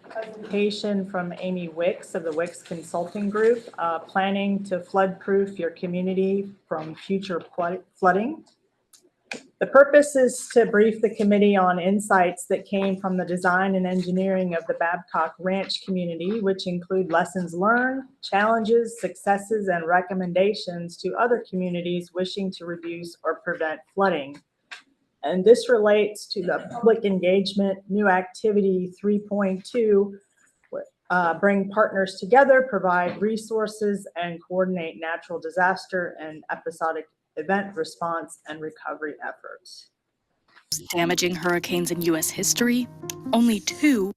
Presentation from Amy Wicks of the Wicks Consulting Group, planning to flood-proof your community from future flooding. The purpose is to brief the committee on insights that came from the design and engineering of the Babcock Ranch community, which include lessons learned, challenges, successes, and recommendations to other communities wishing to reduce or prevent flooding. And this relates to the public engagement new activity 3.2, bring partners together, provide resources, and coordinate natural disaster and episodic event response and recovery efforts. Damaging hurricanes in U.S. history, only 2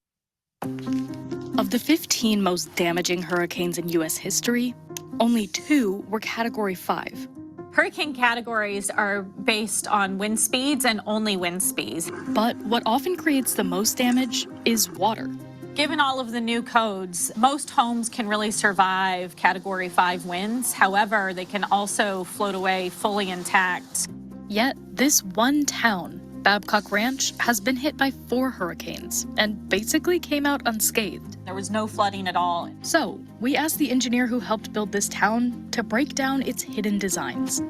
of the 15 most damaging hurricanes in U.S. history, only 2 were Category 5. Hurricane categories are based on wind speeds and only wind speeds. But what often creates the most damage is water. Given all of the new codes, most homes can really survive Category 5 winds. However, they can also float away fully intact. Yet, this one town, Babcock Ranch, has been hit by 4 hurricanes and basically came out unscathed. There was no flooding at all. So, we asked the engineer who helped build this town to break down its hidden designs.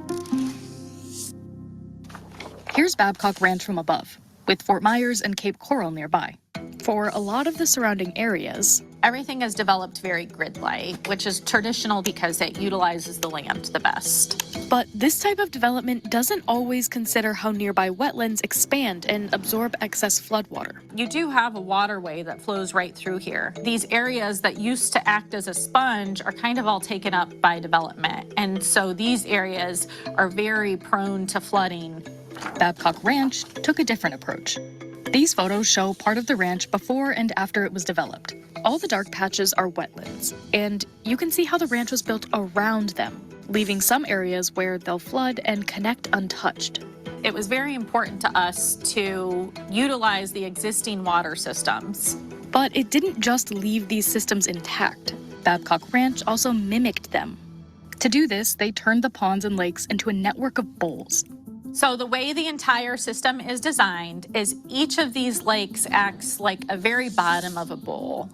Here's Babcock Ranch from above, with Fort Myers and Cape Coral nearby. For a lot of the surrounding areas, everything is developed very grid-like, which is traditional because it utilizes the land the best. But this type of development doesn't always consider how nearby wetlands expand and absorb excess floodwater. You do have a waterway that flows right through here. These areas that used to act as a sponge are kind of all taken up by development. And so these areas are very prone to flooding. Babcock Ranch took a different approach. These photos show part of the ranch before and after it was developed. All the dark patches are wetlands, and you can see how the ranch was built around them, leaving some areas where they'll flood and connect untouched. It was very important to us to utilize the existing water systems. But it didn't just leave these systems intact. Babcock Ranch also mimicked them. To do this, they turned the ponds and lakes into a network of bowls. So the way the entire system is designed is each of these lakes acts like a very bottom of a bowl,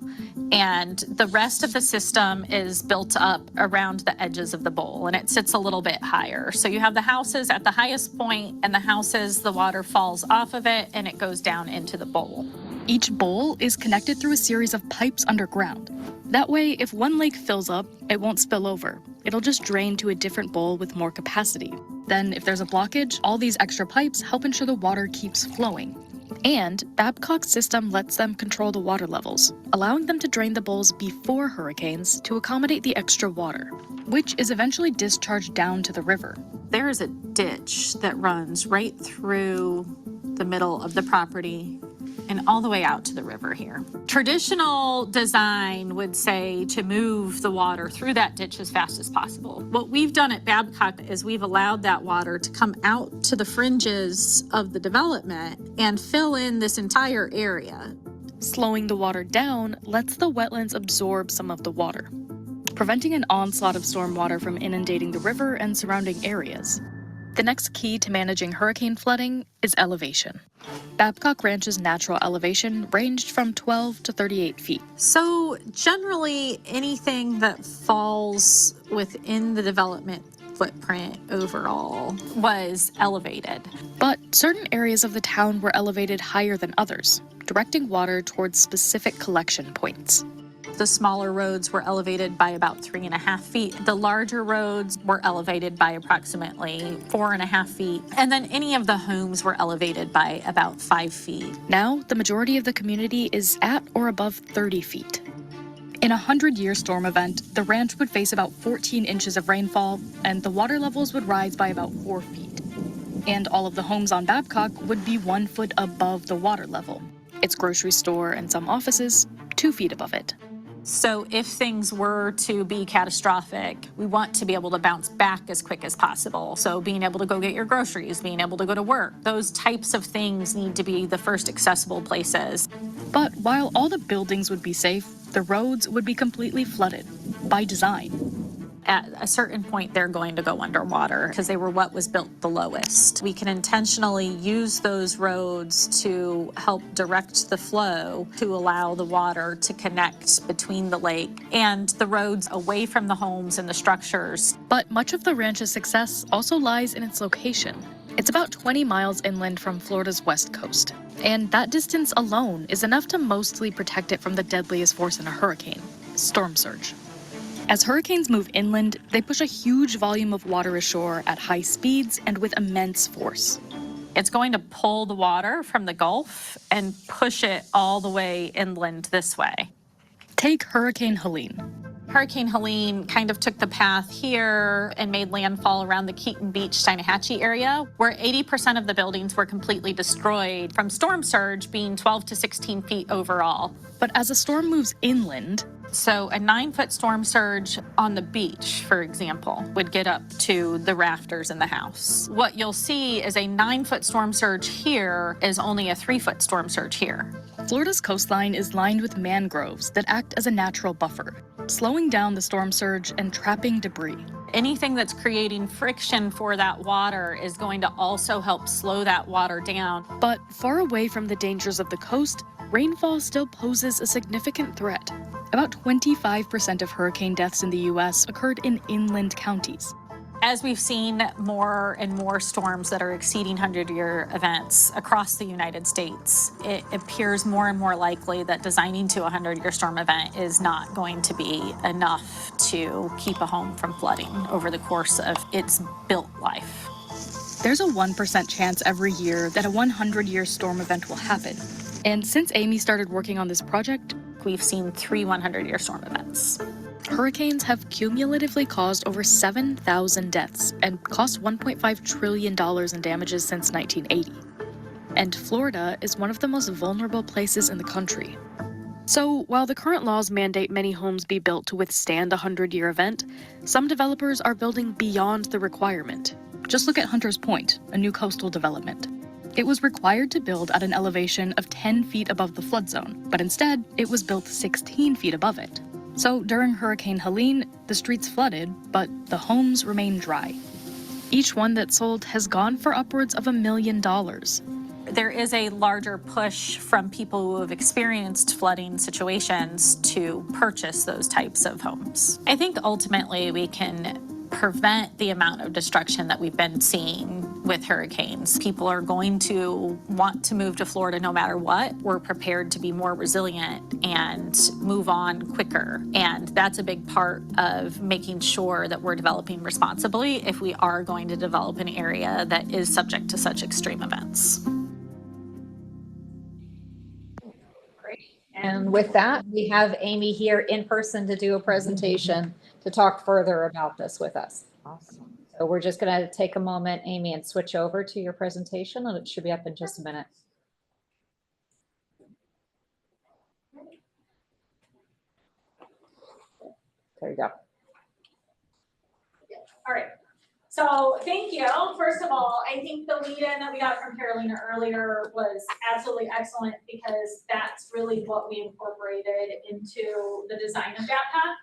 and the rest of the system is built up around the edges of the bowl, and it sits a little bit higher. So you have the houses at the highest point, and the houses, the water falls off of it, and it goes down into the bowl. Each bowl is connected through a series of pipes underground. That way, if one lake fills up, it won't spill over. It'll just drain to a different bowl with more capacity. Then, if there's a blockage, all these extra pipes help ensure the water keeps flowing. And Babcock's system lets them control the water levels, allowing them to drain the bowls before hurricanes to accommodate the extra water, which is eventually discharged down to the river. There is a ditch that runs right through the middle of the property and all the way out to the river here. Traditional design would say to move the water through that ditch as fast as possible. What we've done at Babcock is we've allowed that water to come out to the fringes of the development and fill in this entire area. Slowing the water down lets the wetlands absorb some of the water, preventing an onslaught of stormwater from inundating the river and surrounding areas. The next key to managing hurricane flooding is elevation. Babcock Ranch's natural elevation ranged from 12 to 38 feet. So generally, anything that falls within the development footprint overall was elevated. But certain areas of the town were elevated higher than others, directing water towards specific collection points. The smaller roads were elevated by about 3.5 feet. The larger roads were elevated by approximately 4.5 feet. And then any of the homes were elevated by about 5 feet. Now, the majority of the community is at or above 30 feet. In a 100-year storm event, the ranch would face about 14 inches of rainfall, and the water levels would rise by about 4 feet. And all of the homes on Babcock would be 1 foot above the water level. Its grocery store and some offices, 2 feet above it. So if things were to be catastrophic, we want to be able to bounce back as quick as possible. So being able to go get your groceries, being able to go to work, those types of things need to be the first accessible places. But while all the buildings would be safe, the roads would be completely flooded by design. At a certain point, they're going to go underwater because they were what was built the lowest. We can intentionally use those roads to help direct the flow to allow the water to connect between the lake and the roads away from the homes and the structures. But much of the ranch's success also lies in its location. It's about 20 miles inland from Florida's west coast, and that distance alone is enough to mostly protect it from the deadliest force in a hurricane, storm surge. As hurricanes move inland, they push a huge volume of water ashore at high speeds and with immense force. It's going to pull the water from the Gulf and push it all the way inland this way. Take Hurricane Helene. Hurricane Helene kind of took the path here and made landfall around the Keaton Beach, Steinhatchee area, where 80% of the buildings were completely destroyed from storm surge being 12 to 16 feet overall. But as a storm moves inland, so a 9-foot storm surge on the beach, for example, would get up to the rafters in the house. What you'll see is a 9-foot storm surge here is only a 3-foot storm surge here. Florida's coastline is lined with mangroves that act as a natural buffer, slowing down the storm surge and trapping debris. Anything that's creating friction for that water is going to also help slow that water down. But far away from the dangers of the coast, rainfall still poses a significant threat. About 25% of hurricane deaths in the U.S. occurred in inland counties. As we've seen more and more storms that are exceeding 100-year events across the United States, it appears more and more likely that designing to a 100-year storm event is not going to be enough to keep a home from flooding over the course of its built life. There's a 1% chance every year that a 100-year storm event will happen. And since Amy started working on this project, we've seen 3 100-year storm events. Hurricanes have cumulatively caused over 7,000 deaths and cost $1.5 trillion in damages since 1980. And Florida is one of the most vulnerable places in the country. So while the current laws mandate many homes be built to withstand a 100-year event, some developers are building beyond the requirement. Just look at Hunters Point, a new coastal development. It was required to build at an elevation of 10 feet above the flood zone, but instead, it was built 16 feet above it. So during Hurricane Helene, the streets flooded, but the homes remained dry. Each one that sold has gone for upwards of $1 million. There is a larger push from people who have experienced flooding situations to purchase those types of homes. I think ultimately we can prevent the amount of destruction that we've been seeing with hurricanes. People are going to want to move to Florida no matter what. We're prepared to be more resilient and move on quicker. And that's a big part of making sure that we're developing responsibly if we are going to develop an area that is subject to such extreme events. Great. And with that, we have Amy here in person to do a presentation to talk further about this with us. Awesome. So we're just going to take a moment, Amy, and switch over to your presentation, and it should be up in just a minute. There you go. All right. So thank you. First of all, I think the lead-in that we got from Carolina earlier was absolutely excellent because that's really what we incorporated into the design of that path.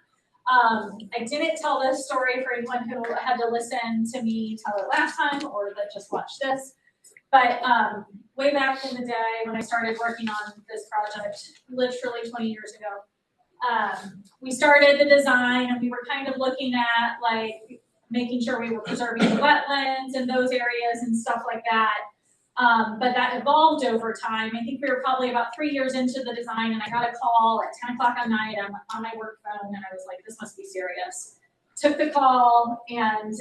I didn't tell this story for anyone who had to listen to me tell it last time or that just watched this, but way back in the day when I started working on this project, literally 20 years ago, we started the design and we were kind of looking at like making sure we were preserving the wetlands and those areas and stuff like that. But that evolved over time. I think we were probably about 3 years into the design and I got a call at 10 o'clock at night. I'm on my work phone and I was like, this must be serious. Took the call and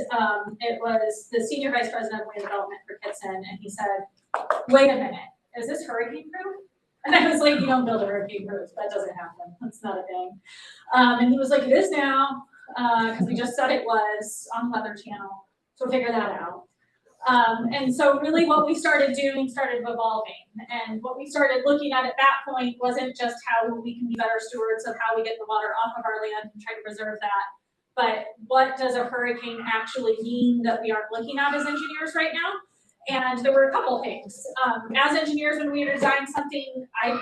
it was the Senior Vice President of Land Development for Kitson and he said, wait a minute, is this hurricane proof? And I was like, you don't build a hurricane proof. That doesn't happen. That's not a thing. And he was like, it is now because we just said it was on Weather Channel. So figure that out. And so really what we started doing started evolving. And what we started looking at that point wasn't just how we can be better stewards of how we get the water off of our land and try to preserve that, but what does a hurricane actually mean that we aren't looking at as engineers right now? And there were a couple of things. As engineers, when we design something, I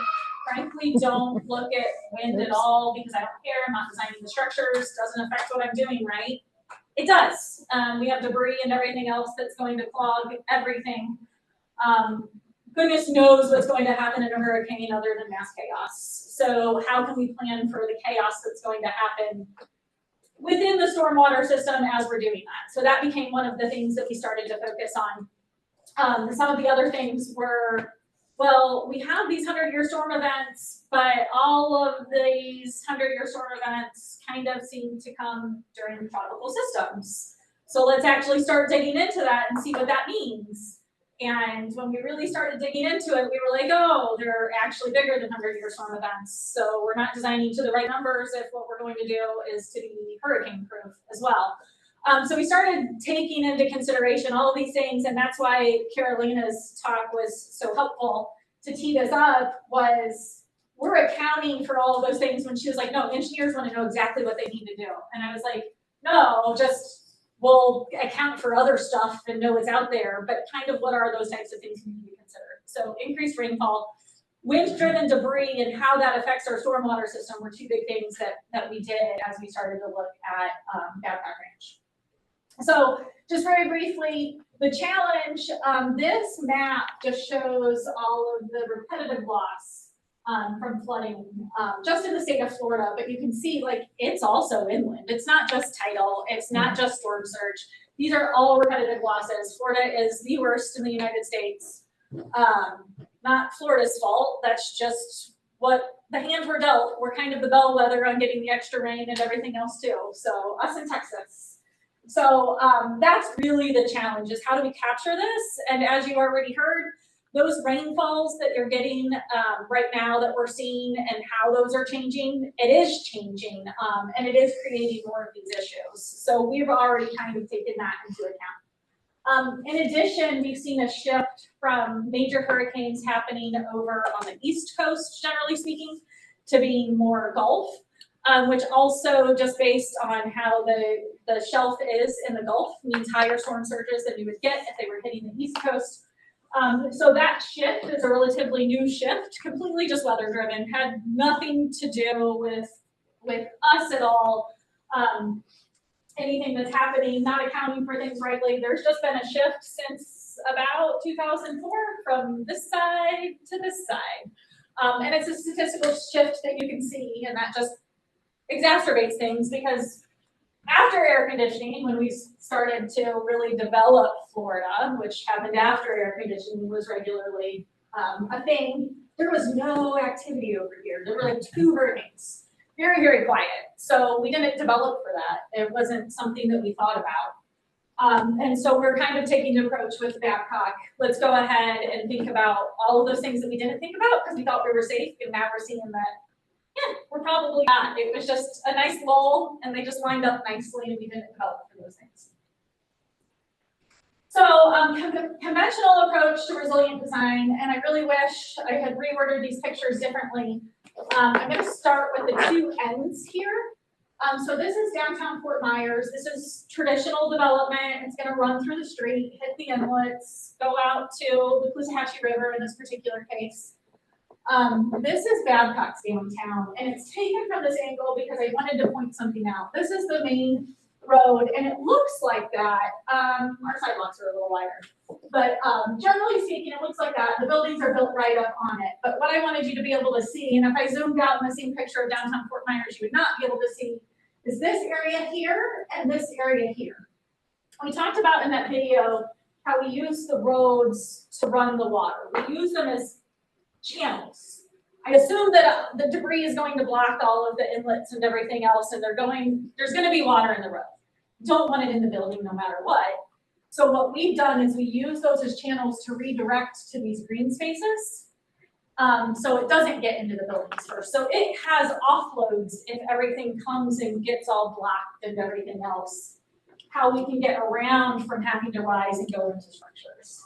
frankly don't look at wind at all because I don't care. I'm not designing the structures. Doesn't affect what I'm doing, right? It does. We have debris and everything else that's going to clog everything. Goodness knows what's going to happen in a hurricane other than mass chaos. So how can we plan for the chaos that's going to happen within the stormwater system as we're doing that? So that became one of the things that we started to focus on. Some of the other things were, well, we have these 100-year storm events, but all of these 100-year storm events kind of seem to come during tropical systems. So let's actually start digging into that and see what that means. And when we really started digging into it, we were like, oh, they're actually bigger than 100-year storm events. So we're not designing to the right numbers if what we're going to do is to be hurricane proof as well. So we started taking into consideration all of these things, and that's why Carolina's talk was so helpful to tee this up, was we're accounting for all of those things when she was like, no, engineers want to know exactly what they need to do. And I was like, no, just we'll account for other stuff and know what's out there, but kind of what are those types of things we need to be considered. So increased rainfall, wind-driven debris, and how that affects our stormwater system were two big things that we did as we started to look at Babcock Ranch. So just very briefly, the challenge, this map just shows all of the repetitive loss from flooding just in the state of Florida, but you can see like it's also inland. It's not just tidal, it's not just storm surge. These are all repetitive losses. Florida is the worst in the United States. Not Florida's fault, that's just what the hands were dealt. We're kind of the bellwether on getting the extra rain and everything else too. So us in Texas. So that's really the challenge, is how do we capture this? And as you already heard, those rainfalls that you're getting right now that we're seeing and how those are changing, it is changing and it is creating more of these issues. So we've already kind of taken that into account. In addition, we've seen a shift from major hurricanes happening over on the East Coast, generally speaking, to being more Gulf. Which also, just based on how the shelf is in the Gulf, means higher storm surges than you would get if they were hitting the East Coast. So that shift is a relatively new shift, completely just weather driven, had nothing to do with us at all. Anything that's happening, not accounting for things rightly. There's just been a shift since about 2004 from this side to this side. And it's a statistical shift that you can see, and that just exacerbates things, because after air conditioning, when we started to really develop Florida, which happened after air conditioning was regularly a thing, there was no activity over here. There were like 2 hurricanes, very, very quiet. So we didn't develop for that. It wasn't something that we thought about. And so we're kind of taking the approach with Babcock. Let's go ahead and think about all of those things that we didn't think about because we thought we were safe, and now we're seeing that yeah, we're probably not. It was just a nice lull, and they just lined up nicely, and we didn't develop for those things. So, conventional approach to resilient design, and I really wish I had reordered these pictures differently. I'm going to start with the 2 ends here. So this is downtown Fort Myers. This is traditional development. It's going to run through the street, hit the inlets, go out to the Caloosahatchee River in this particular case. This is Babcock's downtown, and it's taken from this angle because I wanted to point something out. This is the main road, and it looks like that. Our sidewalks are a little wider, but generally speaking, it looks like that. The buildings are built right up on it. But what I wanted you to be able to see, and if I zoomed out in the same picture of downtown Fort Myers, you would not be able to see, is this area here and this area here. We talked about in that video how we use the roads to run the water. We use them as channels. I assume that the debris is going to block all of the inlets and everything else, and there's going to be water in the road. Don't want it in the building no matter what. So what we've done is we use those as channels to redirect to these green spaces. So it doesn't get into the buildings first. So it has offloads if everything comes and gets all blocked and everything else, how we can get around from having to rise and go into structures.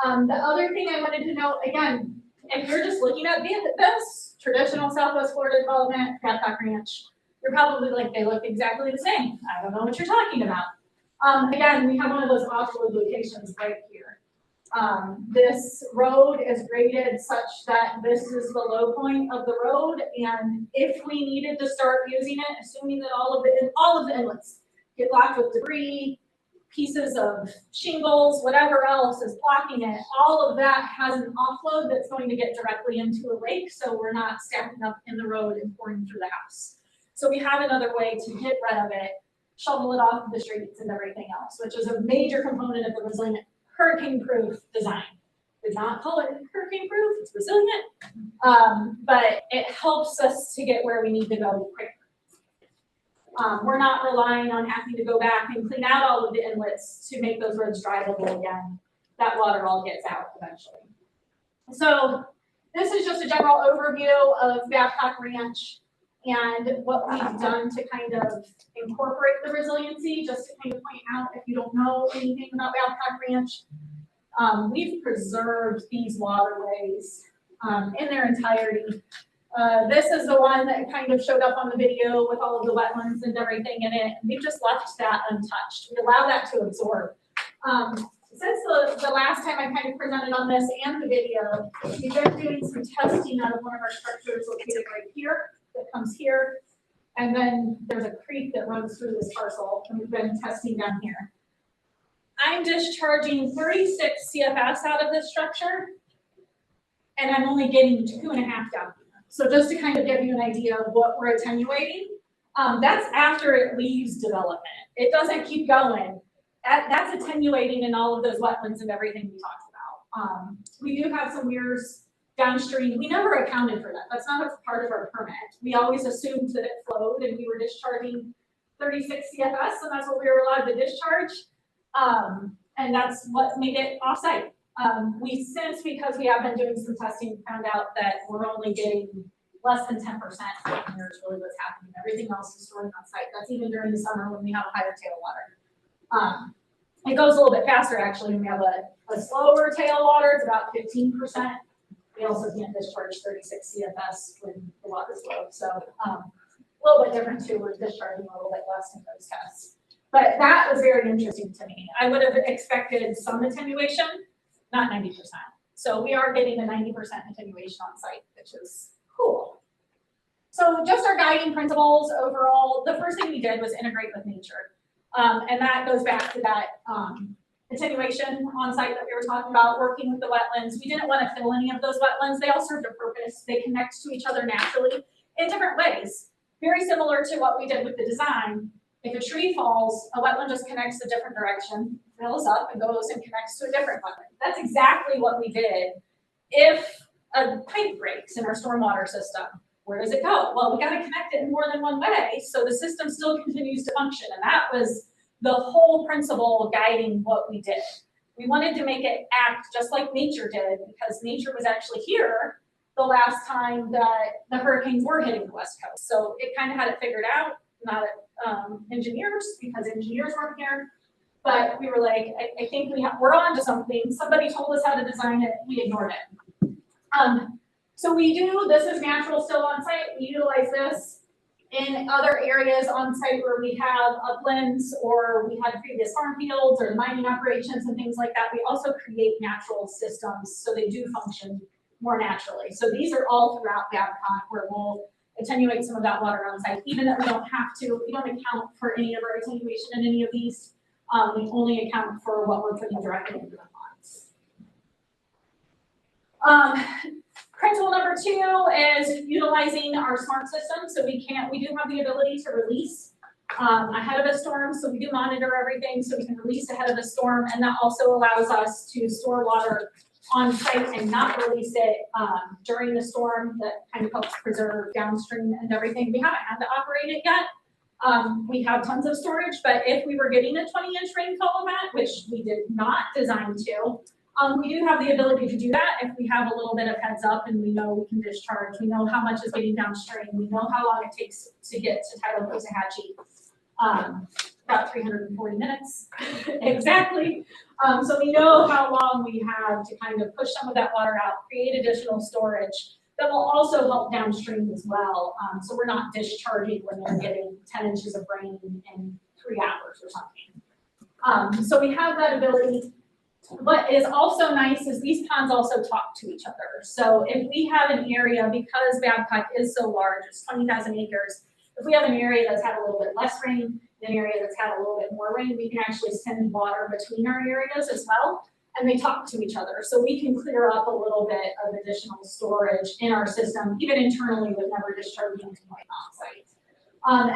The other thing I wanted to note, again, if you're just looking at this traditional Southwest Florida development, Babcock Ranch, you're probably like, they look exactly the same. I don't know what you're talking about. Again, we have one of those offload locations right here. This road is graded such that this is the low point of the road, and if we needed to start using it, assuming that all of the inlets get blocked with debris, pieces of shingles, whatever else is blocking it, all of that has an offload that's going to get directly into a lake, so we're not stacking up in the road and pouring through the house. So we have another way to get rid of it, shovel it off of the streets and everything else, which is a major component of the resilient hurricane-proof design. Did not call it hurricane-proof, it's resilient, but it helps us to get where we need to go quicker. We're not relying on having to go back and clean out all of the inlets to make those roads drivable again. That water all gets out eventually. So this is just a general overview of Babcock Ranch and what we've done to kind of incorporate the resiliency, just to kind of point out if you don't know anything about Babcock Ranch. We've preserved these waterways in their entirety. This is the one that kind of showed up on the video with all of the wetlands and everything in it. We've just left that untouched. We allow that to absorb. Since the last time I kind of presented on this and the video, we've been doing some testing out of one of our structures located right here, that comes here. And then there's a creek that runs through this parcel, and we've been testing down here. I'm discharging 36 CFS out of this structure, and I'm only getting 2.5 down here. So just to kind of give you an idea of what we're attenuating, that's after it leaves development. It doesn't keep going. That's attenuating in all of those wetlands and everything we talked about. We do have some weirs downstream. We never accounted for that. That's not a part of our permit. We always assumed that it flowed and we were discharging 36 CFS, and that's what we were allowed to discharge. And that's what made it offsite. We since, because we have been doing some testing, found out that we're only getting less than 10% here is really what's happening. Everything else is storing on site. That's even during the summer when we have a higher tailwater. It goes a little bit faster actually when we have a slower tailwater. It's about 15%. We also can't discharge 36 CFS when the water's low. So a little bit different too. We're discharging a little bit less in those tests. But that was very interesting to me. I would have expected some attenuation, not 90%. So we are getting a 90% attenuation on site, which is cool. So just our guiding principles overall, the first thing we did was integrate with nature. And that goes back to that attenuation on site that we were talking about, working with the wetlands. We didn't want to fill any of those wetlands. They all served a purpose. They connect to each other naturally in different ways. Very similar to what we did with the design. If a tree falls, a wetland just connects a different direction, fills up and goes and connects to a different wetland. That's exactly what we did. If a pipe breaks in our stormwater system, where does it go? Well, we got to connect it in more than one way, so the system still continues to function. And that was the whole principle guiding what we did. We wanted to make it act just like nature did, because nature was actually here the last time that the hurricanes were hitting the West Coast. So it kind of had it figured out, not engineers, because engineers weren't here. But we were like, I think we're on to something. Somebody told us how to design it, we ignored it. So we do, this is natural still on site. We utilize this in other areas on site where we have uplands or we had previous farm fields or mining operations and things like that. We also create natural systems so they do function more naturally. So these are all throughout Babcock where we'll attenuate some of that water on site, even that we don't have to. We don't account for any of our attenuation in any of these. We only account for what we're putting directly into the ponds. Principle number 2 is utilizing our smart system. So we do have the ability to release ahead of a storm. So we do monitor everything so we can release ahead of a storm. And that also allows us to store water on site and not release it during the storm. That kind of helps preserve downstream and everything. We haven't had to operate it yet. We have tons of storage, but if we were getting a 20-inch rainfall event, which we did not design to, we do have the ability to do that if we have a little bit of heads up and we know we can discharge. We know how much is getting downstream. We know how long it takes to get to Tidal Coxahatchee. About 340 minutes, exactly. So we know how long we have to kind of push some of that water out, create additional storage that will also help downstream as well. So we're not discharging when they're getting 10 inches of rain in 3 hours or something. So we have that ability. What is also nice is these ponds also talk to each other. So if we have an area, because Babcock is so large, it's 20,000 acres, if we have an area that's had a little bit less rain an area that's had a little bit more rain, we can actually send water between our areas as well, and they talk to each other. So we can clear up a little bit of additional storage in our system, even internally with never discharging to point off site.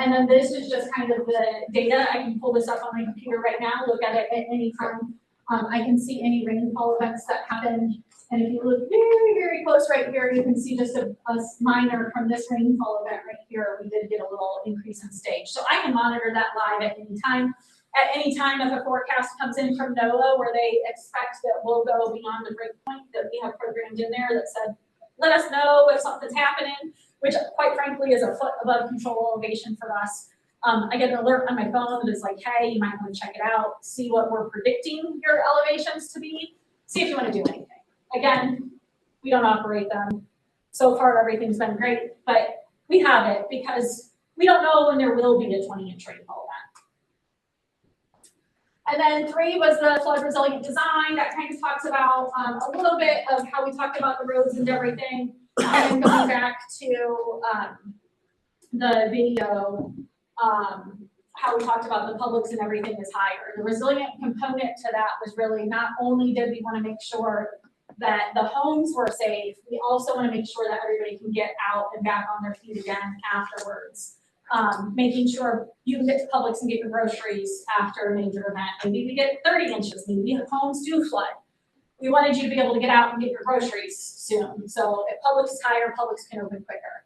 And then this is just kind of the data. I can pull this up on my computer right now, look at it at any time. I can see any rainfall events that happened. And if you look very, very close right here, you can see just a minor from this rainfall event right here. We did get a little increase in stage. So I can monitor that live at any time. At any time, if a forecast comes in from NOAA where they expect that we'll go beyond the break point, that we have programmed in there that said, let us know if something's happening, which quite frankly is a foot above control elevation for us. I get an alert on my phone that's like, hey, you might want to check it out, see what we're predicting your elevations to be, see if you want to do anything. Again, we don't operate them. So far, everything's been great, but we have it because we don't know when there will be a 20-inch rainfall event. And then 3 was the flood resilient design. That kind of talks about a little bit of how we talked about the roads and everything. And going back to the video, how we talked about the publics and everything is higher. The resilient component to that was really not only did we want to make sure that the homes were safe, we also want to make sure that everybody can get out and back on their feet again afterwards. Making sure you can get to Publix and get your groceries after a major event. Maybe we get 30 inches, maybe the homes do flood. We wanted you to be able to get out and get your groceries soon. So if Publix is higher, Publix can open quicker.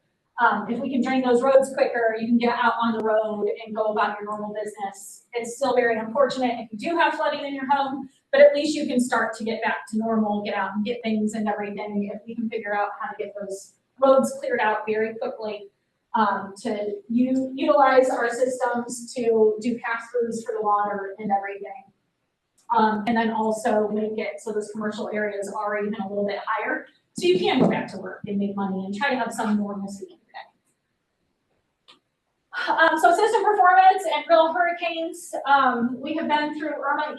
If we can drain those roads quicker, you can get out on the road and go about your normal business. It's still very unfortunate if you do have flooding in your home, but at least you can start to get back to normal, get out and get things and everything. If we can figure out how to get those roads cleared out very quickly, to utilize our systems to do pass-throughs for the water and everything. And then also make it so those commercial areas are even a little bit higher, so you can go back to work and make money and try to have some normalcy in your day. So system performance and real hurricanes. We have been through Irma,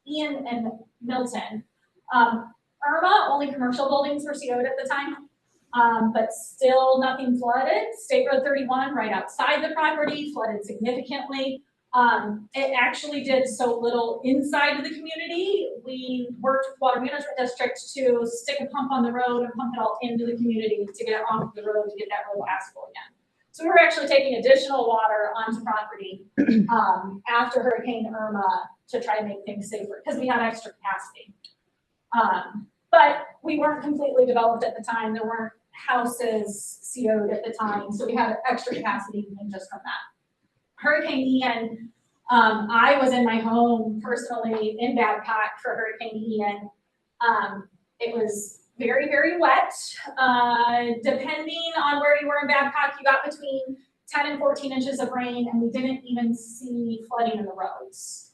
Ian, and Milton. Irma, only commercial buildings were CO'd at the time. But still nothing flooded. State Road 31 right outside the property flooded significantly. It actually did so little inside of the community. We worked with Water Management District to stick a pump on the road and pump it all into the community to get it off the road to get that road passable again. So we were actually taking additional water onto property after Hurricane Irma to try to make things safer because we had extra capacity. But we weren't completely developed at the time. There weren't houses CO'd at the time, so we had extra capacity even just from that. Hurricane Ian, I was in my home personally in Babcock for Hurricane Ian. It was very, very wet. Depending on where you were in Babcock, you got between 10 and 14 inches of rain, and we didn't even see flooding in the roads.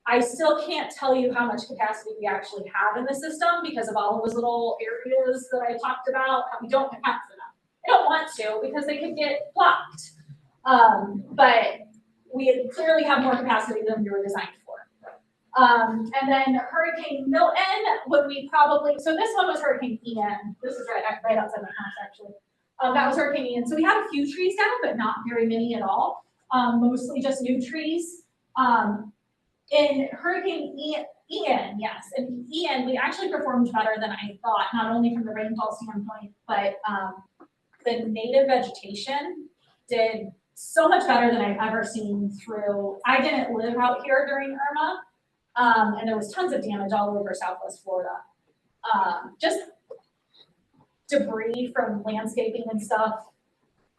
I still can't tell you how much capacity we actually have in the system because of all of those little areas that I talked about. We don't have for them. I don't want to because they could get blocked. But we clearly have more capacity than we were designed for. And then Hurricane Milton, when we probably, so this one was Hurricane Ian. This is right outside my house actually. That was Hurricane Ian. So we had a few trees down, but not very many at all. Mostly just new trees. In Hurricane Ian, yes, in Ian, we actually performed better than I thought, not only from the rainfall standpoint, but the native vegetation did so much better than I've ever seen through. I didn't live out here during Irma, and there was tons of damage all over Southwest Florida. Just debris from landscaping and stuff.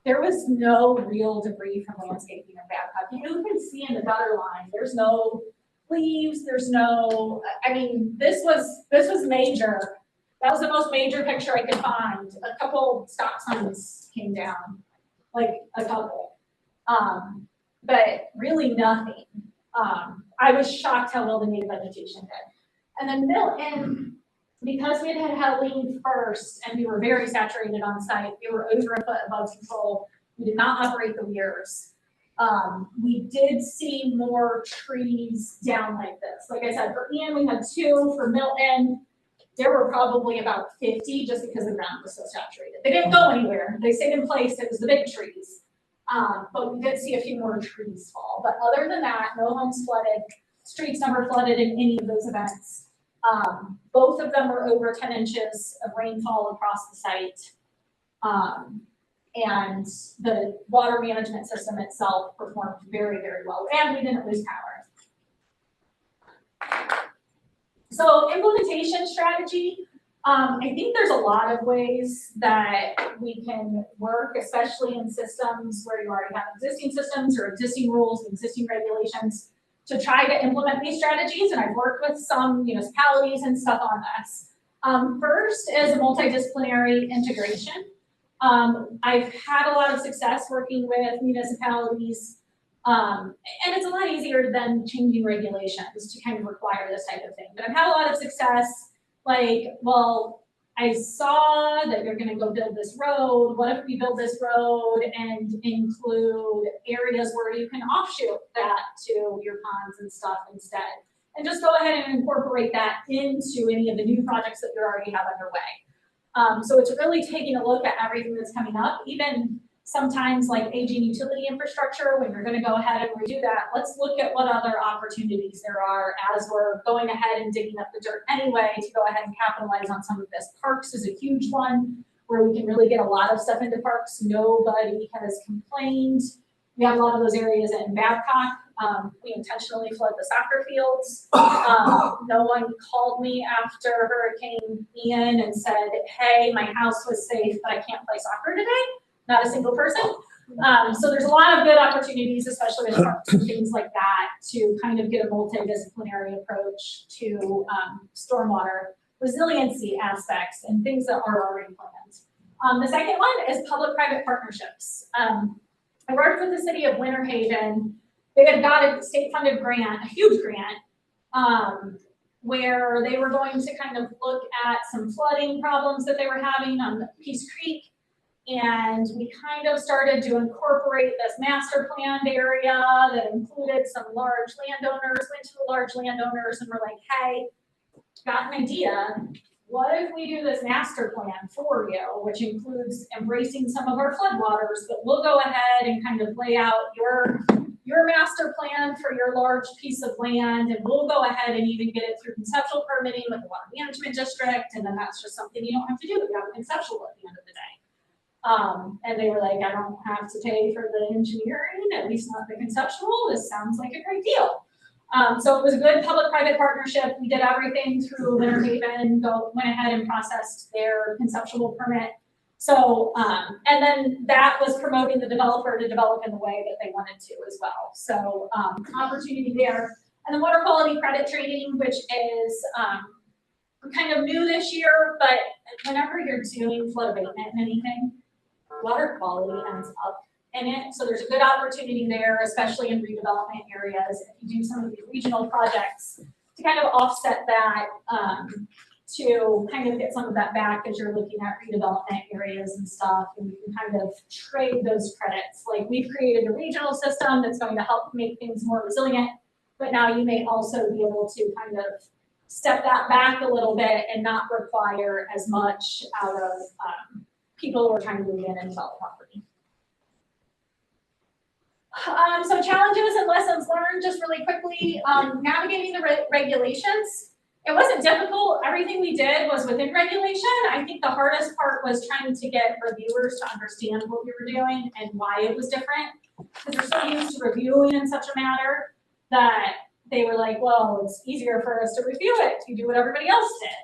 There was no real debris from landscaping in Babcock. You can see in the gutter line, there's no leaves, there's no, I mean, this was major. That was the most major picture I could find. A couple stop signs came down, like a couple. But really nothing. I was shocked how well the native vegetation did. And then Milton, because we had Helene first and we were very saturated on site, we were over a foot above control. We did not operate the weirs. We did see more trees down like this. Like I said, for Ian, we had 2. For Milton, there were probably about 50 just because the ground was so saturated. They didn't go anywhere. They stayed in place. It was the big trees. But we did see a few more trees fall. But other than that, no homes flooded, streets never flooded in any of those events. Both of them were over 10 inches of rainfall across the site. And the water management system itself performed very, very well, and we didn't lose power. So implementation strategy, I think there's a lot of ways that we can work, especially in systems where you already have existing systems or existing rules, existing regulations, to try to implement these strategies. And I've worked with some municipalities and stuff on this. First is a multidisciplinary integration. I've had a lot of success working with municipalities, and it's a lot easier than changing regulations to kind of require this type of thing. But I've had a lot of success, like, well, I saw that you're gonna go build this road. What if we build this road and include areas where you can offshoot that to your ponds and stuff instead? And just go ahead and incorporate that into any of the new projects that you already have underway. So it's really taking a look at everything that's coming up, even sometimes like aging utility infrastructure. When you're going to go ahead and redo that, let's look at what other opportunities there are as we're going ahead and digging up the dirt anyway to go ahead and capitalize on some of this. Parks is a huge one where we can really get a lot of stuff into parks. Nobody has complained. We have a lot of those areas in Babcock. We intentionally flood the soccer fields. No one called me after Hurricane Ian and said, hey, my house was safe, but I can't play soccer today. Not a single person. So there's a lot of good opportunities, especially with parks and things like that, to kind of get a multidisciplinary approach to stormwater resiliency aspects and things that are already planned. The second one is public-private partnerships. I worked with the city of Winter Haven. They had got a state-funded grant, a huge grant, where they were going to kind of look at some flooding problems that they were having on Peace Creek. And we kind of started to incorporate this master planned area that included some large landowners, went to the large landowners and were like, hey, got an idea. What if we do this master plan for you, which includes embracing some of our floodwaters, but we'll go ahead and kind of lay out your master plan for your large piece of land, and we'll go ahead and even get it through conceptual permitting with the water management district, and then that's just something you don't have to do. You have a conceptual at the end of the day. And they were like, I don't have to pay for the engineering, at least not the conceptual. This sounds like a great deal. So it was a good public-private partnership. We did everything through Winter Haven, went ahead and processed their conceptual permit. So, and then that was promoting the developer to develop in the way that they wanted to as well. So opportunity there. And then water quality credit trading, which is kind of new this year, but whenever you're doing flood abatement and anything, water quality ends up in it. So there's a good opportunity there, especially in redevelopment areas. If you do some of these regional projects to kind of offset that, to kind of get some of that back as you're looking at redevelopment areas and stuff, and you can kind of trade those credits. Like we've created a regional system that's going to help make things more resilient, but now you may also be able to kind of step that back a little bit and not require as much out of people who are trying to move in and develop property. So challenges and lessons learned, just really quickly, navigating the regulations. It wasn't difficult. Everything we did was within regulation. I think the hardest part was trying to get reviewers to understand what we were doing and why it was different. Because they're so used to reviewing in such a matter that they were like, well, it's easier for us to review it. You do what everybody else did.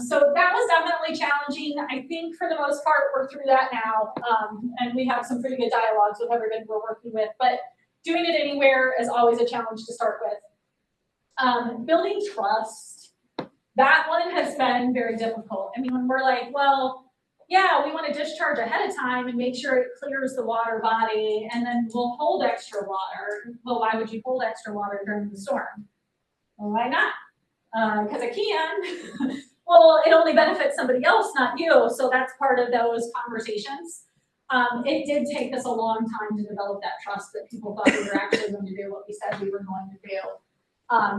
So that was definitely challenging. I think for the most part, we're through that now. And we have some pretty good dialogues with everybody we're working with, but doing it anywhere is always a challenge to start with. Building trust, that one has been very difficult. I mean, when we're like, well, yeah, we want to discharge ahead of time and make sure it clears the water body, and then we'll hold extra water. Well, why would you hold extra water during the storm? Well, why not? Because I can. Well, it only benefits somebody else, not you. So that's part of those conversations. It did take us a long time to develop that trust that people thought we were actually going to do what we said we were going to do.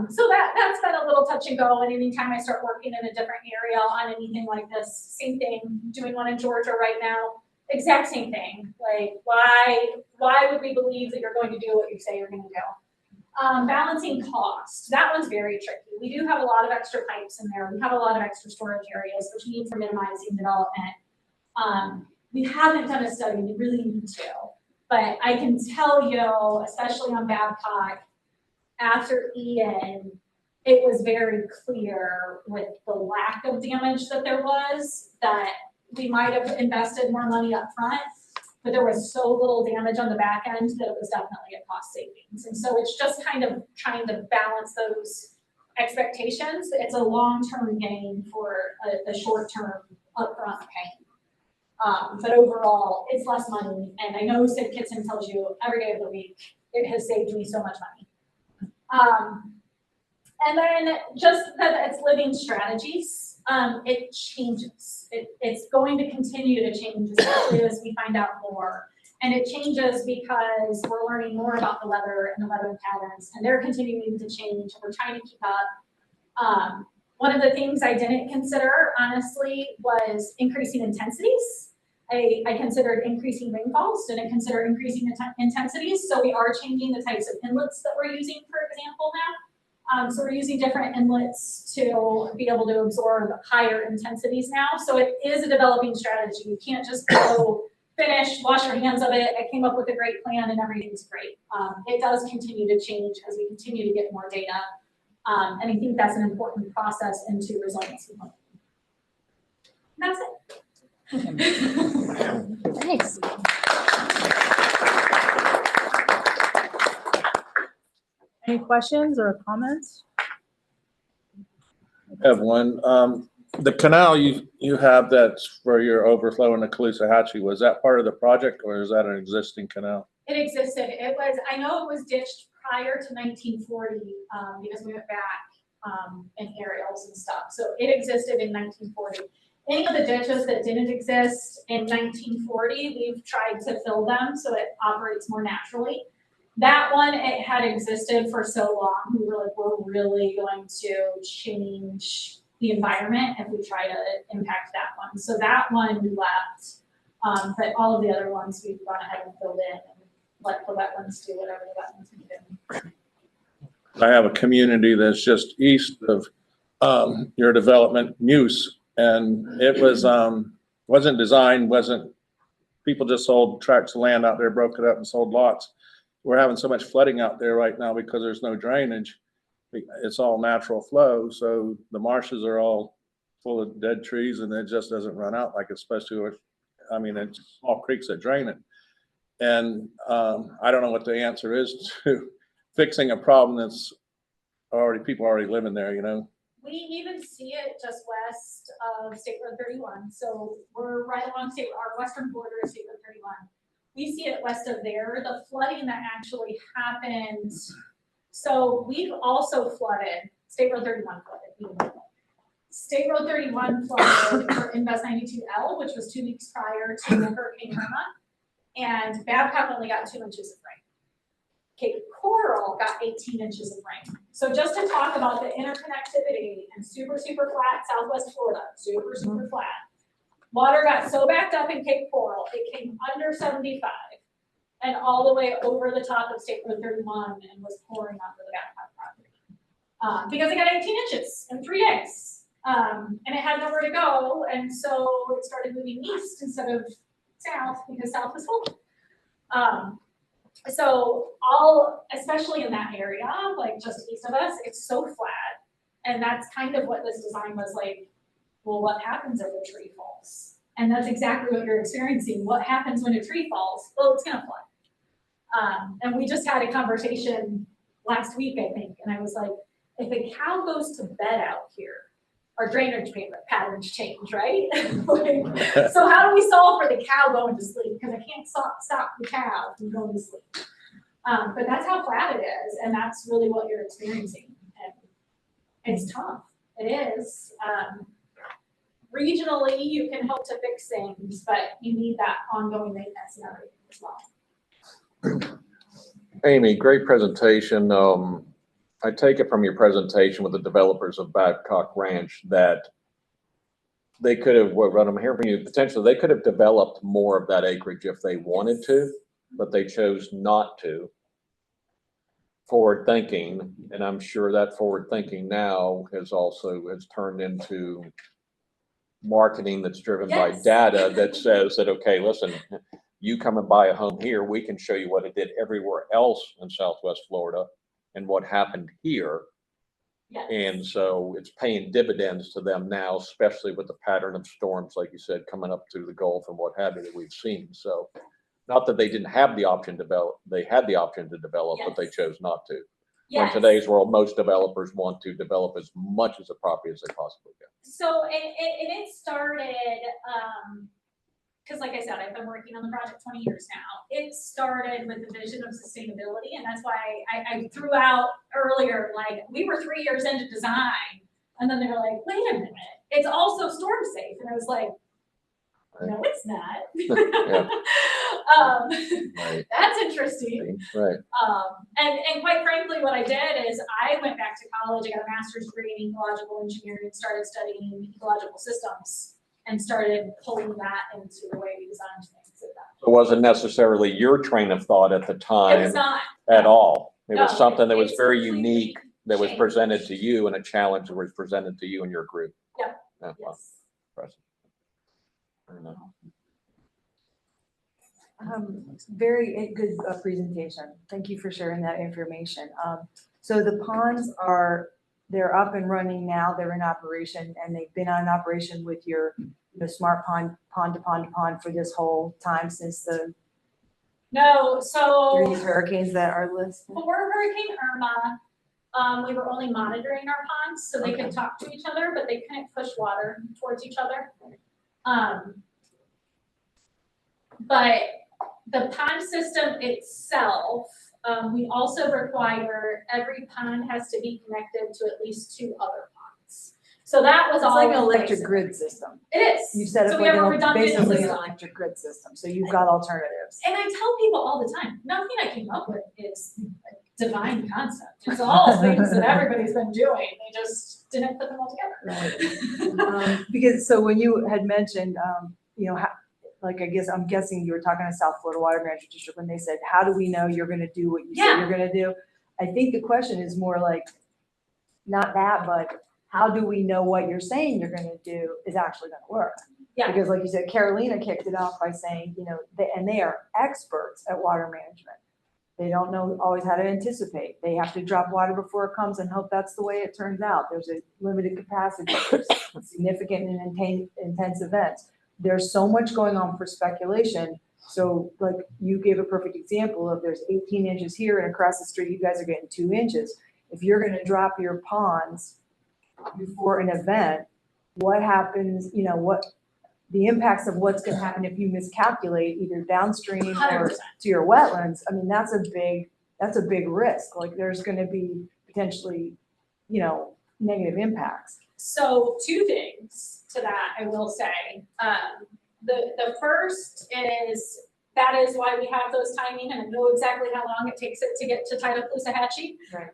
So that's been a little touch and go, and anytime I start working in a different area on anything like this, same thing, doing one in Georgia right now, exact same thing. Like, why would we believe that you're going to do what you say you're going to do? Balancing cost. That one's very tricky. We do have a lot of extra pipes in there. We have a lot of extra storage areas, which means for minimizing development. We haven't done a study. We really need to. But I can tell you, especially on Babcock, after Ian, it was very clear with the lack of damage that there was that we might have invested more money up front, but there was so little damage on the back end that it was definitely a cost savings. And so it's just kind of trying to balance those expectations. It's a long-term gain for a short-term upfront pain. But overall, it's less money. And I know Sid Kitson tells you every day of the week, it has saved me so much money. And then just that it's living strategies, it changes. It's going to continue to change, especially as we find out more. And it changes because we're learning more about the weather and the weather patterns, and they're continuing to change. We're trying to keep up. One of the things I didn't consider, honestly, was increasing intensities. I considered increasing rainfalls, didn't consider increasing intensities. So we are changing the types of inlets that we're using, for example, now. So we're using different inlets to be able to absorb higher intensities now. So it is a developing strategy. You can't just go finish, wash your hands of it. I came up with a great plan and everything's great. It does continue to change as we continue to get more data. And I think that's an important process into resiliency. And that's it. Thanks. Any questions or comments? I have one. The canal you have that's where you're overflowing the Caloosahatchee, was that part of the project or is that an existing canal? It existed. It was, I know it was ditched prior to 1940 because we went back in aerials and stuff. So it existed in 1940. Any of the ditches that didn't exist in 1940, we've tried to fill them so it operates more naturally. That one, it had existed for so long, we were like, we're really going to change the environment if we try to impact that one. So that one we left, but all of the other ones we've gone ahead and filled in and let the wetlands do whatever the wetlands need to. I have a community that's just east of your development, Muse, and it was wasn't designed, people just sold tracts of land out there, broke it up and sold lots. We're having so much flooding out there right now because there's no drainage. It's all natural flow, so the marshes are all full of dead trees and it just doesn't run out like it's supposed to. I mean, it's small creeks that drain it. And I don't know what the answer is to fixing a problem that's people already living there, you know? We even see it just west of State Road 31. So we're right along our western border of State Road 31. We see it west of there. The flooding that actually happened. So we've also flooded, State Road 31 flooded. State Road 31 flooded for Invest 92L, which was 2 weeks prior to Hurricane Irma. And Babcock only got 2 inches of rain. Cape Coral got 18 inches of rain. So just to talk about the interconnectivity and super, super flat Southwest Florida, super, super flat. Water got so backed up in Cape Coral, it came under 75 and all the way over the top of State Road 31 and was pouring onto the Babcock property. Because it got 18 inches in 3 days. And it had nowhere to go. And so it started moving east instead of south because south was full. So especially in that area, like just east of us, it's so flat. And that's kind of what this design was like. Well, what happens if a tree falls? And that's exactly what you're experiencing. What happens when a tree falls? Well, it's gonna flood. And we just had a conversation last week, I think, and I was like, if a cow goes to bed out here, our drainage patterns change, right? Like, so how do we solve for the cow going to sleep? Because I can't stop the cow from going to sleep. But that's how flat it is, and that's really what you're experiencing. And it's tough. It is. Regionally, you can help to fix things, but you need that ongoing maintenance and everything as well. Amy, great presentation. I take it from your presentation with the developers of Babcock Ranch that they could have, what I'm hearing from you, potentially, they could have developed more of that acreage if they wanted to, but they chose not to. Forward thinking, and I'm sure that forward thinking now has turned into marketing that's driven by Yes. data that says that, okay, listen, you come and buy a home here, we can show you what it did everywhere else in Southwest Florida and what happened here. Yes. And so it's paying dividends to them now, especially with the pattern of storms, like you said, coming up through the Gulf and what have you that we've seen. So not that they didn't have the option to develop, they had the option to develop, but they Yes. chose not to. Yes. In today's world, most developers want to develop as much as a property as they possibly can. So, and it started, because like I said, I've been working on the project 20 years now. It started with the vision of sustainability, and that's why I threw out earlier, like, we were 3 years into design, and then they were like, wait a minute, it's also storm safe. And I was like, no, it's not. Yeah. Right. That's interesting. Right. And quite frankly, what I did is I went back to college, I got a master's degree in ecological engineering, started studying ecological systems, and started pulling that into the way we designed things. It wasn't necessarily your train of thought at the It time was not. at all. It was No, something that was it's very completely unique, that was changed. presented to you, and a challenge that was presented to you and your group. Yep. Yeah, wow, Yes. impressive. Fair enough. Very good presentation. Thank you for sharing that information. So the ponds they're up and running now. They're in operation, and they've been on operation with your smart pond to pond for this whole time since the No, so these hurricanes that are listed. before Hurricane Irma, we were only monitoring our ponds, so they could talk to each other, but they couldn't push water towards each other. But the pond system itself, we also require every pond has to be connected to at least 2 other ponds. So that was It's all. like an in place. electric grid system. It is. You set So up we like have a redundant basically an system. electric grid system. So you've got alternatives. And I tell people all the time, nothing I came up with is a divine concept. It's all things that everybody's been doing. They just didn't put them all together. Right. Because so when you had mentioned, like I'm guessing you were talking to South Florida Water Management District when they said, how do we know you're gonna do what you say you're gonna do? I think the question is more like, not that, but how do we know what you're saying you're gonna do is actually gonna work? Yeah. Because like you said, Carolina kicked it off by saying, they are experts at water management. They don't know always how to anticipate. They have to drop water before it comes and hope that's the way it turns out. There's a limited capacity, there's significant and intense events. There's so much going on for speculation. So like you gave a perfect example of there's 18 inches here and across the street, you guys are getting 2 inches. If you're going to drop your ponds before an event, what happens, what the impacts of what's going to happen if you miscalculate either downstream or 100%. to your wetlands. I mean, that's a big risk. Like there's going to be potentially, negative impacts. So 2 things to that, I will say. The first is, that is why we have those timing, and I know exactly how long it takes it to get to Taitapusahachie. Right.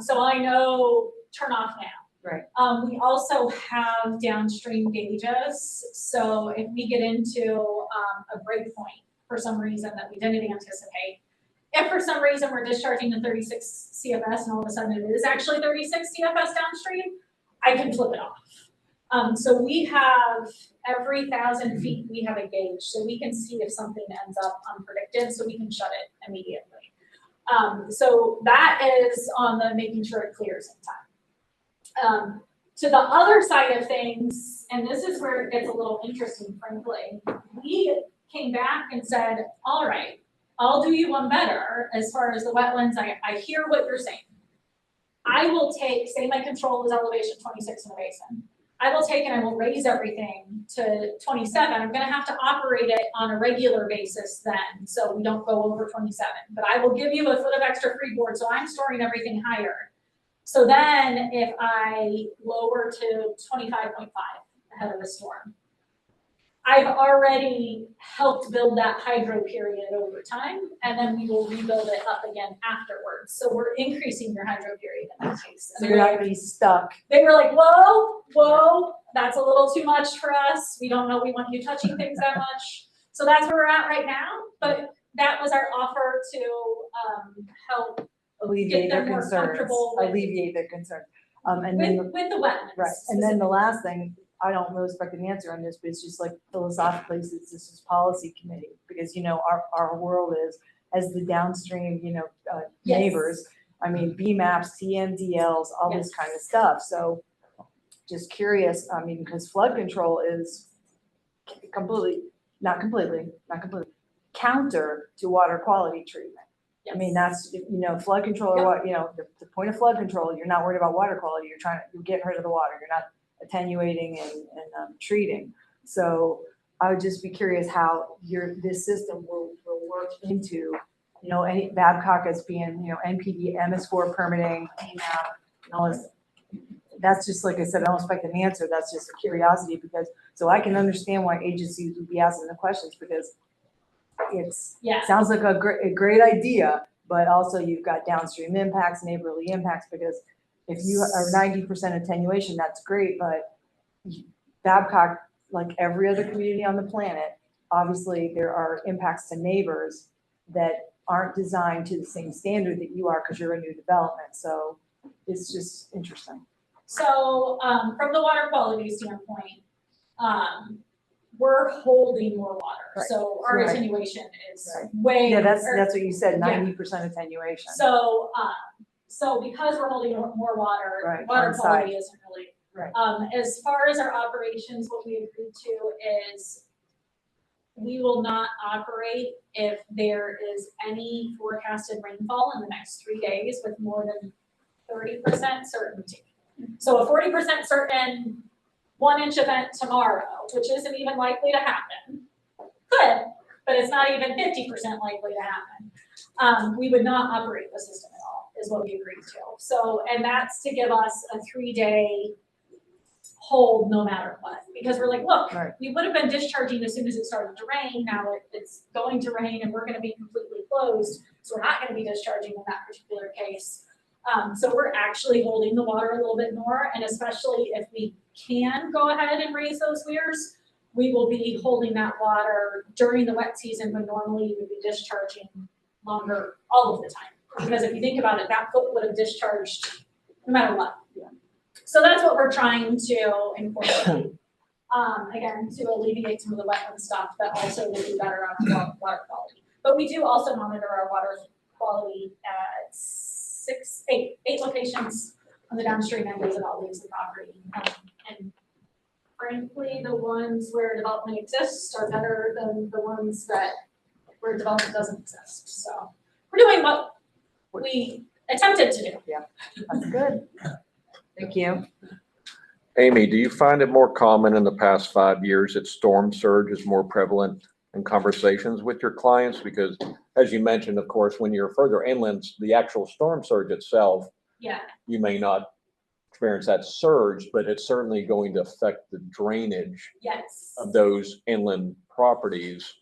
So I know turn off now. Right. We also have downstream gauges. So if we get into a break point for some reason that we didn't anticipate, if for some reason we're discharging the 36 CFS and all of a sudden it is actually 36 CFS downstream, I can flip it off. So we have every 1,000 feet, we have a gauge, so we can see if something ends up unpredicted, so we can shut it immediately. So that is on the making sure it clears in time. To the other side of things, and this is where it gets a little interesting, frankly, we came back and said, all right, I'll do you one better as far as the wetlands. I hear what you're saying. I will take, say my control is elevation 26 in the basin. I will take and I will raise everything to 27. I'm gonna have to operate it on a regular basis then, so we don't go over 27. But I will give you a foot of extra freeboard, so I'm storing everything higher. So then if I lower to 25.5 ahead of the storm, I've already helped build that hydro period over time, and then we will rebuild it up again afterwards. So we're increasing your hydro period in that case. So you're not going to be stuck. They were like, whoa, that's a little too much for us. We don't know we want you touching things that much. So that's where we're at right now, but that was our offer to help Alleviate them their more concerns, comfortable with- alleviate their concerns. And then, with the wetlands. right, and then the last thing, I don't really expect an answer on this, but it's just like philosophically, this is policy committee, because, you know, our world is, as the downstream, you know, Yes. neighbors, I mean, BMAPs, TMDLs, all this kind of stuff, so just curious, I mean, because flood control is not completely, counter to water quality treatment. I mean, that's, you know, flood control, or what, you know, the point of flood control, you're not worried about water quality, you're getting rid of the water, you're not attenuating and treating. So I would just be curious how this system will work into, you know, any Babcock as being, you know, NPD, MS4 permitting, AMAP, and all this. That's just, like I said, I don't expect an answer, that's just a curiosity, because, so I can understand why agencies would be asking the questions, because sounds like a great idea, but also you've got downstream impacts, neighborly impacts, because if you are 90% attenuation, that's great, but Babcock, like every other community on the planet, obviously there are impacts to neighbors that aren't designed to the same standard that you are, because you're a new development, so it's just interesting. So, from the water quality standpoint, we're holding more water, Right. so our Right. attenuation is Right. way. Yeah, that's or- what you said, yeah. 90% attenuation. So, because we're holding more water, Right, water on quality site. isn't really. Right. As far as our operations, what we agreed to is we will not operate if there is any forecasted rainfall in the next 3 days with more than 30% certainty. So a 40% certain 1-inch event tomorrow, which isn't even likely to happen, could, but it's not even 50% likely to happen. We would not operate the system at all, is what we agreed to. So, and that's to give us a 3-day hold no matter what, because we're like, look, Right. we would have been discharging as soon as it started to rain. Now it's going to rain and we're going to be completely closed, so we're not going to be discharging in that particular case. So we're actually holding the water a little bit more, and especially if we can go ahead and raise those weirs, we will be holding that water during the wet season when normally you would be discharging longer all of the time. Because if you think about it, that foot would have discharged no matter what. Yeah. So that's what we're trying to incorporate. Again, to alleviate some of the wetland stuff, but also to do better on water quality. But we do also monitor our water quality at 8 locations on the downstream end as it all leaves the property. And frankly, the ones where development exists are better than the ones where development doesn't exist. So we're doing what we attempted to do. That's good. Thank you. Amy, do you find it more common in the past 5 years that storm surge is more prevalent in conversations with your clients? Because as you mentioned, of course, when you're further inland, the actual storm surge itself, Yeah. you may not experience that surge, but it's certainly going to affect the drainage Yes. of those inland properties,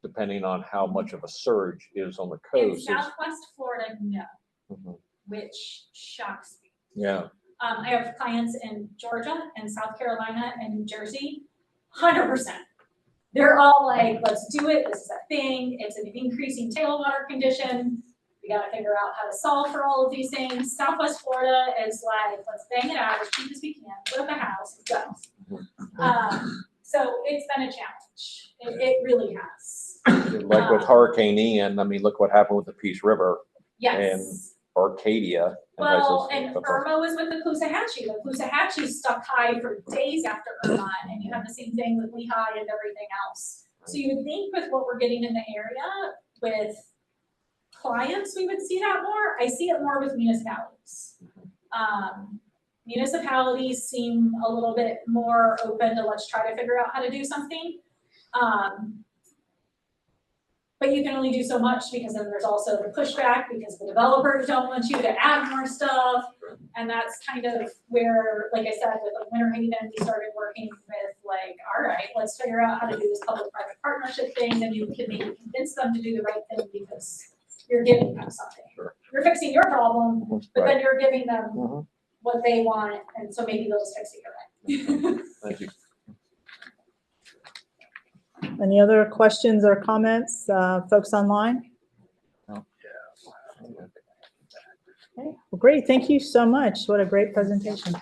depending on how much of a surge is on the In coast. Southwest Florida, no, Mhm. which shocks me. Yeah, I have clients in Georgia and South Carolina and New Jersey, 100%. They're all like, let's do it, this is a thing, it's an increasing tailwater condition, we gotta figure out how to solve for all of these things. Southwest Florida is like, let's bang it out as cheap as we can, put up a house, go. So it's been a challenge, it really has. like with Hurricane Ian, I mean, look what happened with the Peace River, Yes. Arcadia. Well, places. and Irma was with the Caloosahatchee. The Caloosahatchee stuck high for days after Irma, and you have the same thing with Lehigh and everything else. So you would think with what we're getting in the area with clients, we would see that more. I see it more with municipalities. Municipalities seem a little bit more open to let's try to figure out how to do something. But you can only do so much because then there's also the pushback because the developers don't want you to add more stuff. And that's kind of where, like I said, with like Winter Haven, we started working with like, all right, let's figure out how to do this public-private partnership thing. And you can maybe convince them to do the right thing because you're giving them something. Sure. You're fixing your problem, but then you're giving them Mhm. what they want. And so maybe they'll just fix it your way. Thank you. Any other questions or comments, folks online? No. Okay, well, great. Thank you so much. What a great presentation.